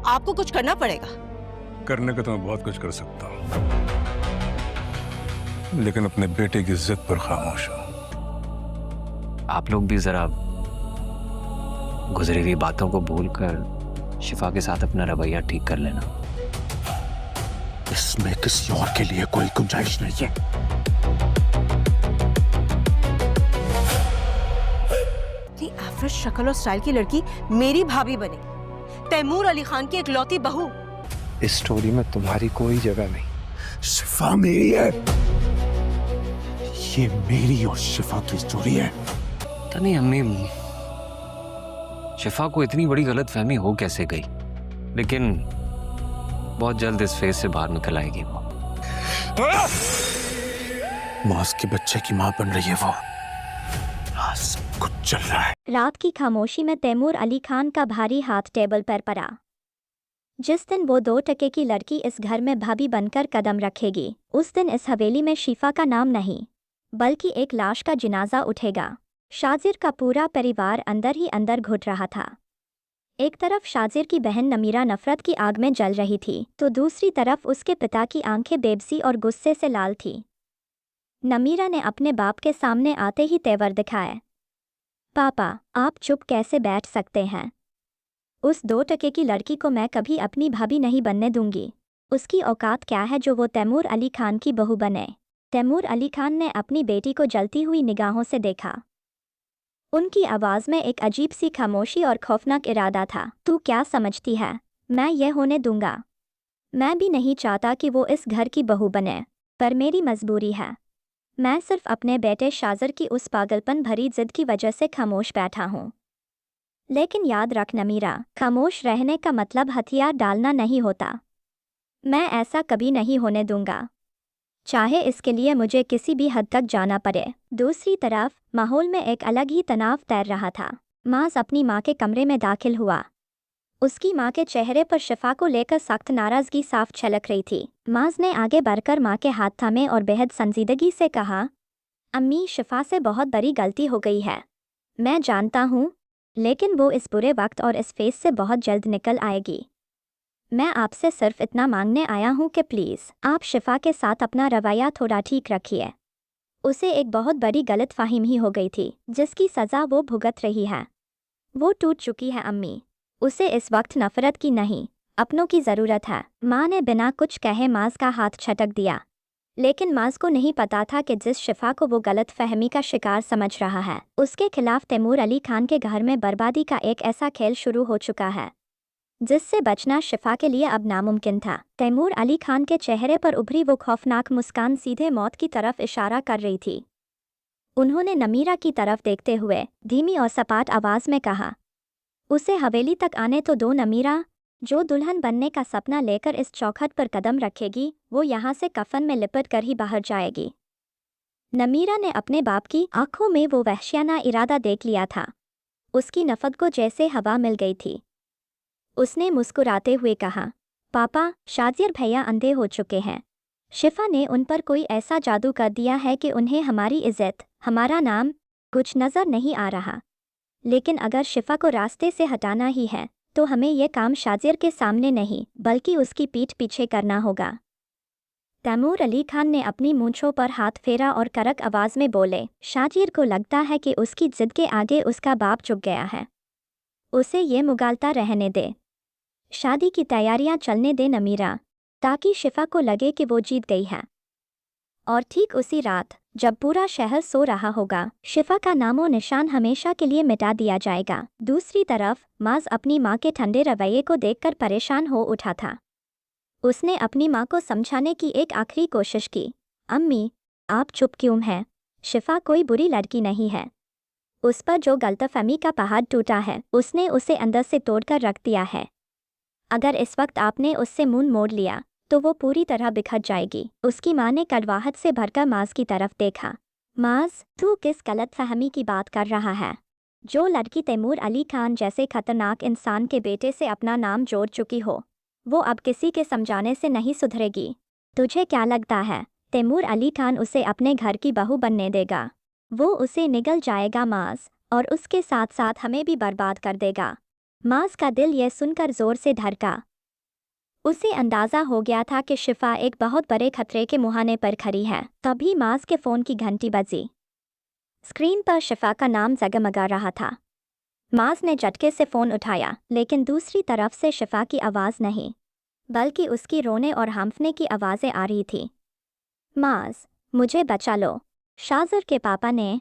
आपको कुछ करना पड़ेगा। करने का तो मैं बहुत कुछ कर सकता हूँ, लेकिन अपने बेटे की जिद पर खामोश हूँ। आप लोग भी जरा गुजरी हुई बातों को भूलकर शिफा के साथ अपना रवैया ठीक कर लेना। इसमें किसी और के लिए कोई गुंजाइश नहीं है। एवरेज शक्ल और स्टाइल की लड़की मेरी भाभी बने, तैमूर अली खान की इकलौती बहू। इस स्टोरी में तुम्हारी कोई जगह नहीं। शिफा मेरी है, ये मेरी और शिफा की स्टोरी है। पता नहीं अम्मी, शिफा को इतनी बड़ी गलतफहमी हो कैसे गई, लेकिन बहुत जल्द इस फेज से बाहर निकल आएगी वो। मास के बच्चे की मां बन रही है वो। सब कुछ चल रहा है। रात की खामोशी में तैमूर अली खान का भारी हाथ टेबल पर पड़ा। जिस दिन वो 2 टके की लड़की इस घर में भाभी बनकर कदम रखेगी, उस दिन इस हवेली में शिफा का नाम नहीं, बल्कि एक लाश का जनाजा उठेगा। शाजिर का पूरा परिवार अंदर ही अंदर घुट रहा था। एक तरफ शाजिर की बहन नमीरा नफरत की आग में जल रही थी, तो दूसरी तरफ उसके पिता की आंखें बेबसी और गुस्से से लाल थी। नमीरा ने अपने बाप के सामने आते ही तेवर दिखाए। पापा, आप चुप कैसे बैठ सकते हैं? उस 2 टके की लड़की को मैं कभी अपनी भाभी नहीं बनने दूंगी। उसकी औकात क्या है जो वो तैमूर अली खान की बहू बने? तैमूर अली खान ने अपनी बेटी को जलती हुई निगाहों से देखा। उनकी आवाज़ में एक अजीब सी खामोशी और खौफनाक इरादा था। तू क्या समझती है मैं ये होने दूंगा? मैं भी नहीं चाहता कि वो इस घर की बहू बने, पर मेरी मजबूरी है। मैं सिर्फ अपने बेटे शाजिर की उस पागलपन भरी जिद की वजह से खामोश बैठा हूँ। लेकिन याद रख नमीरा, खामोश रहने का मतलब हथियार डालना नहीं होता। मैं ऐसा कभी नहीं होने दूंगा, चाहे इसके लिए मुझे किसी भी हद तक जाना पड़े। दूसरी तरफ माहौल में एक अलग ही तनाव तैर रहा था। माज अपनी माँ के कमरे में दाखिल हुआ। उसकी माँ के चेहरे पर शिफा को लेकर सख्त नाराजगी साफ छलक रही थी। माज ने आगे बढ़कर माँ के हाथ थामे और बेहद संजीदगी से कहा, अम्मी, शिफा से बहुत बड़ी गलती हो गई है। मैं जानता हूँ, लेकिन वो इस बुरे वक्त और इस फेस से बहुत जल्द निकल आएगी। मैं आपसे सिर्फ इतना मांगने आया हूँ कि प्लीज़ आप शिफा के साथ अपना रवैया थोड़ा ठीक रखिए। उसे एक बहुत बड़ी गलतफहमी हो गई थी, जिसकी सज़ा वो भुगत रही है। वो टूट चुकी है अम्मी। उसे इस वक्त नफरत की नहीं, अपनों की ज़रूरत है। माँ ने बिना कुछ कहे माज का हाथ छटक दिया, लेकिन माज को नहीं पता था कि जिस शिफा को वो गलत फहमी का शिकार समझ रहा है, उसके खिलाफ तैमूर अली खान के घर में बर्बादी का एक ऐसा खेल शुरू हो चुका है जिससे बचना शिफा के लिए अब नामुमकिन था। तैमूर अली खान के चेहरे पर उभरी वो खौफनाक मुस्कान सीधे मौत की तरफ इशारा कर रही थी। उन्होंने नमीरा की तरफ देखते हुए धीमी और सपाट आवाज़ में कहा, उसे हवेली तक आने तो दो नमीरा। जो दुल्हन बनने का सपना लेकर इस चौखट पर कदम रखेगी, वो यहाँ से कफन में लिपट कर ही बाहर जाएगी। नमीरा ने अपने बाप की आंखों में वो वहशियाना इरादा देख लिया था। उसकी नफरत को जैसे हवा मिल गई थी। उसने मुस्कुराते हुए कहा, पापा, शाजिर भैया अंधे हो चुके हैं। शिफा ने उन पर कोई ऐसा जादू कर दिया है कि उन्हें हमारी इज्जत, हमारा नाम कुछ नज़र नहीं आ रहा। लेकिन अगर शिफा को रास्ते से हटाना ही है, तो हमें यह काम शाजिर के सामने नहीं, बल्कि उसकी पीठ पीछे करना होगा। तैमूर अली खान ने अपनी मूंछों पर हाथ फेरा और कड़क आवाज़ में बोले, शाजिर को लगता है कि उसकी जिद के आगे उसका बाप झुक गया है। उसे ये मुगालता रहने दे। शादी की तैयारियां चलने दे नमीरा, ताकि शिफा को लगे कि वो जीत गई है। और ठीक उसी रात, जब पूरा शहर सो रहा होगा, शिफा का नामो निशान हमेशा के लिए मिटा दिया जाएगा। दूसरी तरफ माज अपनी माँ के ठंडे रवैये को देखकर परेशान हो उठा था। उसने अपनी माँ को समझाने की एक आखिरी कोशिश की। अम्मी, आप चुप क्यों हैं? शिफा कोई बुरी लड़की नहीं है। उस पर जो गलतफहमी का पहाड़ टूटा है, उसने उसे अंदर से तोड़कर रख दिया है। अगर इस वक्त आपने उससे मुंह मोड़ लिया, तो वो पूरी तरह बिखर जाएगी। उसकी माँ ने कड़वाहट से भरकर माज की तरफ देखा। माज, तू किस गलतफहमी की बात कर रहा है? जो लड़की तैमूर अली खान जैसे खतरनाक इंसान के बेटे से अपना नाम जोड़ चुकी हो, वो अब किसी के समझाने से नहीं सुधरेगी। तुझे क्या लगता है तैमूर अली खान उसे अपने घर की बहू बनने देगा? वो उसे निगल जाएगा माज, और उसके साथ साथ हमें भी बर्बाद कर देगा। माज का दिल ये सुनकर जोर से धड़का। उसे अंदाज़ा हो गया था कि शिफा एक बहुत बड़े खतरे के मुहाने पर खड़ी है। तभी माज के फ़ोन की घंटी बजी। स्क्रीन पर शिफा का नाम जगमगा रहा था। माज ने झटके से फ़ोन उठाया, लेकिन दूसरी तरफ से शिफा की आवाज़ नहीं, बल्कि उसकी रोने और हांफने की आवाज़ें आ रही थी। माज, मुझे बचा लो। शाज़र के पापा ने